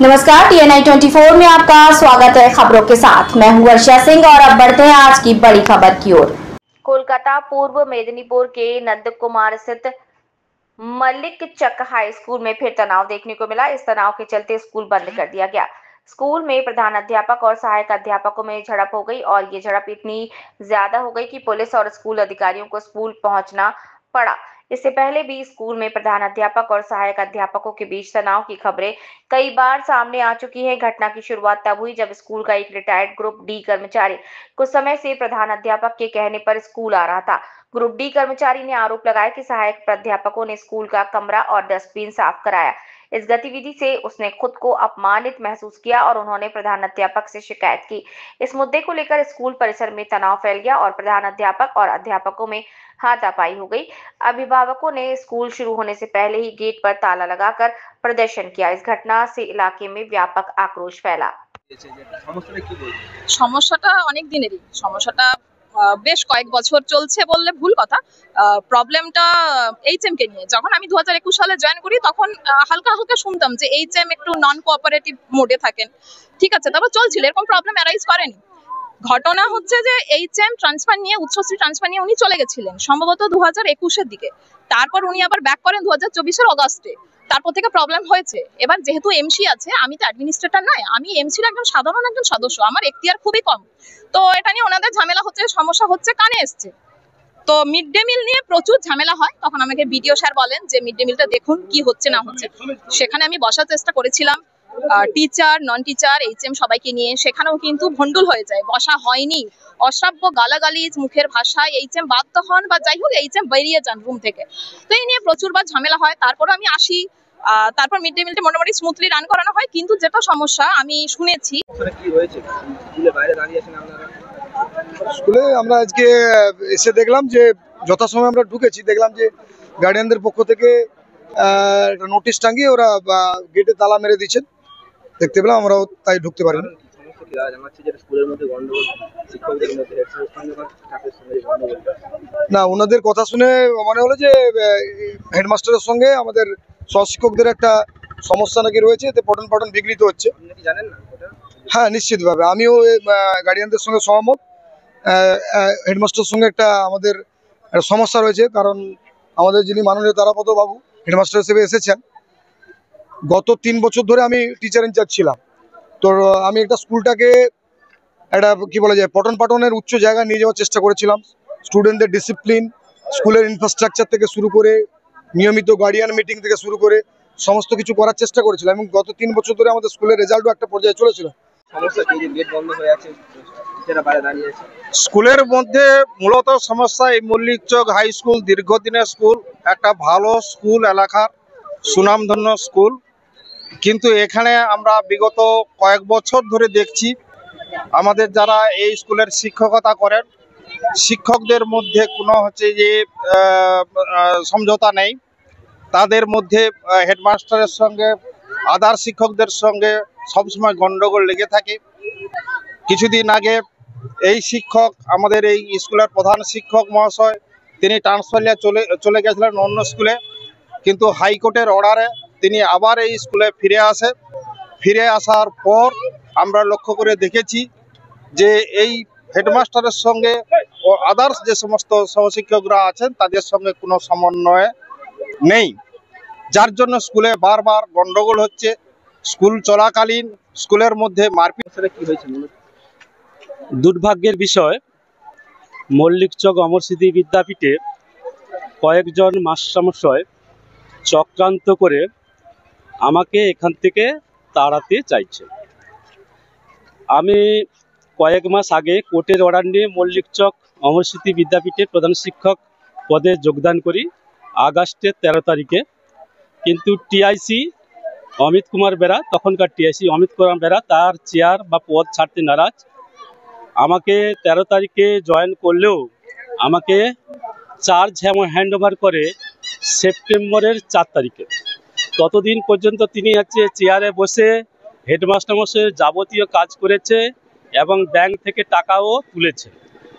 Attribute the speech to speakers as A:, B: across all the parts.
A: नमस्कार, TNI 24 में आपका स्वागत है। खबरों के साथ मैं हूं वर्षा सिंह और अब बढ़ते हैं आज की बड़ी खबर की ओर। कोलकाता पूर्व मेदिनीपुर के नंद कुमार स्थित मलिक चक हाई स्कूल में फिर तनाव देखने को मिला। इस तनाव के चलते स्कूल बंद कर दिया गया। स्कूल में प्रधान अध्यापक और सहायक अध्यापकों में झड़प हो गई और ये झड़प इतनी ज्यादा हो गई कि पुलिस और स्कूल अधिकारियों को स्कूल पहुंचना पड़ा। इससे पहले भी स्कूल में प्रधान अध्यापक और सहायक अध्यापकों के बीच तनाव की खबरें कई बार सामने आ चुकी है। घटना की शुरुआत तब हुई जब स्कूल का एक रिटायर्ड ग्रुप डी कर्मचारी कुछ समय से प्रधान अध्यापक के कहने पर स्कूल आ रहा था। ग्रुप डी कर्मचारी ने आरोप लगाया कि सहायक प्राध्यापकों ने स्कूल का कमरा और डस्टबिन साफ कराया। इस गतिविधि से उसने खुद को अपमानित महसूस किया और उन्होंने प्रधान अध्यापक से शिकायत की। इस मुद्दे को लेकर स्कूल परिसर में तनाव फैल गया और प्रधान अध्यापक और अध्यापकों में हाथापाई हो गई। अभिभावकों ने स्कूल शुरू होने से पहले ही गेट पर ताला लगाकर प्रदर्शन किया। इस घटना से इलाके में व्यापक आक्रोश फैला।
B: সমস্যাটা অনেক দিনেরই সমস্যাটা বেশ কয়েক বছর চলছে বললে ভুল কথা। প্রবলেমটা এইচএম কে নিয়ে। যখন আমি 2021 সালে জয়েন করি তখন হালকা হালকা শুনতাম যে এইচএম একটু নন কোঅপারেটিভ মোডে থাকেন, ঠিক আছে, তারপর চলছিল, এরকম প্রবলেম অ্যারাইজ করেনি। ঘটনা হচ্ছে যে এইচএম ট্রান্সফার নিয়ে উচ্চশ্রী ট্রান্সফার নিয়ে উনি চলে গেছিলেন সম্ভবত 2021-এর দিকে। তারপর উনি আবার ব্যাক করেন 2024-এর অগাস্টে। তারপর থেকে প্রবলেম হয়েছে। এবার যেহেতু এমসি আছে, আমি তো অ্যাডমিনিস্ট্রেটর নয়, আমি এমসির একজন সাধারণ সদস্য, আমার এখতিয়ার খুবই কম। তো এটা নিয়ে ওনাদের ঝামেলা হচ্ছে, সমস্যা হচ্ছে, কানে এসছে। তো মিড ডে মিল নিয়ে প্রচুর ঝামেলা হয়। তখন আমাকে বিডিও স্যার বলেন যে মিড ডে মিলটা দেখুন কি হচ্ছে না হচ্ছে। সেখানে আমি বসার চেষ্টা করেছিলাম, টিচার নন টিচার এইচএম সবাইকে নিয়ে, সেখানেও কিন্তু ভন্ডুল হয়ে যায়, বসা হয়নি। অশ্রাব্য গালাগালিজ মুখের ভাষায় এইচএম বাধ্য হন বা যাই হোক এইচএম বেরিয়ে যান রুম থেকে। তো এই নিয়ে প্রচুরবার ঝামেলা হয়। তারপর আমি আসি, তারপর মিড ডে মিলটা মোটামুটি স্মুথলি রান করানো হয়। কিন্তু যেটা সমস্যা আমি শুনেছি,
C: স্কুলে আমরা আজকে এসে দেখলাম যে যথাসময়ে আমরা ঢুকেছি, দেখলাম যে গার্ডিয়ানদের পক্ষ থেকে একটা নোটিশ টাঙিয়ে ওরা গেটে তালা মেরে দিচ্ছেন দেখতে পেলাম। আমরাও তাই ঢুকতে পারিনি। না, ওনাদের কথা শুনে মনে হলো যে হেডমাস্টারের সঙ্গে আমাদের সহশিক্ষকদের একটা সমস্যা নাকি রয়েছে, এতে পঠন পাঠন বিঘ্নিত হচ্ছে। হ্যাঁ, নিশ্চিতভাবে আমিও গার্ডিয়ানদের সঙ্গে সহমত। হেডমাস্টারের সঙ্গে একটা আমাদের সমস্যা রয়েছে, কারণ আমাদের যিনি মাননীয় তারাপদ বাবু হেডমাস্টার হিসেবে এসেছেন, গত 3 বছর ধরে আমি টিচার ইনচার্জ ছিলাম। তো আমি একটা স্কুলটাকে একটা কি বলা যায় পঠন পাঠনের উচ্চ জায়গায় নিয়ে যাওয়ার চেষ্টা করেছিলাম। স্টুডেন্টদের ডিসিপ্লিন, স্কুলের ইনফ্রাস্ট্রাকচার থেকে শুরু করে নিয়মিত গার্ডিয়ান মিটিং থেকে শুরু করে সমস্ত কিছু করার চেষ্টা করেছিলাম এবং গত 3 বছর ধরে আমাদের স্কুলের রেজাল্টও একটা পর্যায়ে চলেছিল।
D: স্কুলের মধ্যে মূলত সমস্যা এই মল্লিক চক হাই স্কুল দীর্ঘদিনের স্কুল, একটা ভালো স্কুল, এলাকার সুনামধন্য স্কুল, কিন্তু এখানে আমরা বিগত কয়েক বছর ধরে দেখছি আমাদের যারা এই স্কুলের শিক্ষকতা করেন শিক্ষকদের মধ্যে কোনো যে সমঝোতা নেই। তাদের মধ্যে হেডমাস্টারের সঙ্গে আদার শিক্ষকদের সঙ্গে সবসময় গন্ডগোল লেগে থাকে। কিছুদিন আগে এই শিক্ষক, আমাদের এই স্কুলের প্রধান শিক্ষক মহাশয়, তিনি ট্রান্সফার নিয়ে চলে গেছিলেন অন্য স্কুলে, কিন্তু হাইকোর্টের অর্ডারে তিনি আবার এই স্কুলে ফিরে আসার পর আমরা লক্ষ্য করে দেখেছি যে এই হেডমাস্টারের সঙ্গে ও আদার্স যে সমস্ত সহশিক্ষকরা আছেন তাদের সঙ্গে কোনো সমন্বয় নেই, যার জন্য স্কুলে বারবার গন্ডগোল হচ্ছে। স্কুল চলাকালীন স্কুলের মধ্যে মারপিট কি হয়েছে।
E: দুর্ভাগ্যের বিষয়, মল্লিক চক অমর স্মৃতি বিদ্যাপীঠে কয়েকজন মাস্টারমশাই চক্রান্ত করে আমাকে এখান থেকে তাড়াতে চাইছে। আমি কয়েক মাস আগে কোর্টের অর্ডার নিয়ে মল্লিক চক অমর স্মৃতি বিদ্যাপীঠে প্রধান শিক্ষক পদে যোগদান করি আগস্টের 13 তারিখে। কিন্তু টিআইসি অমিত কুমার বেরা, তখনকার টিআইসি অমিত কুমার বেরা, তার চেয়ার বা পদ ছাড়তে নারাজ। আমাকে 13 তারিখে জয়েন করলেও আমাকে চার্জ হ্যান্ড ওভার করে সেপ্টেম্বরের 4 তারিখে। ততদিন পর্যন্ত তিনি চেয়ারে বসে হেডমাস্টার মশাইয়ের যাবতীয় কাজ করেছে এবং ব্যাংক থেকে টাকাও তুলেছে,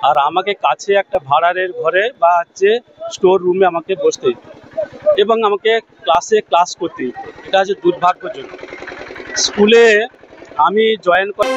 E: আর আমাকে কাছে একটা ভাড়ারের ঘরে বা স্টোর রুমে আমাকে বসতে দিত এবং আমাকে ক্লাস করতে দিত। এটা দুর্ভাগ্যজনক। স্কুলে আমি জয়েন করি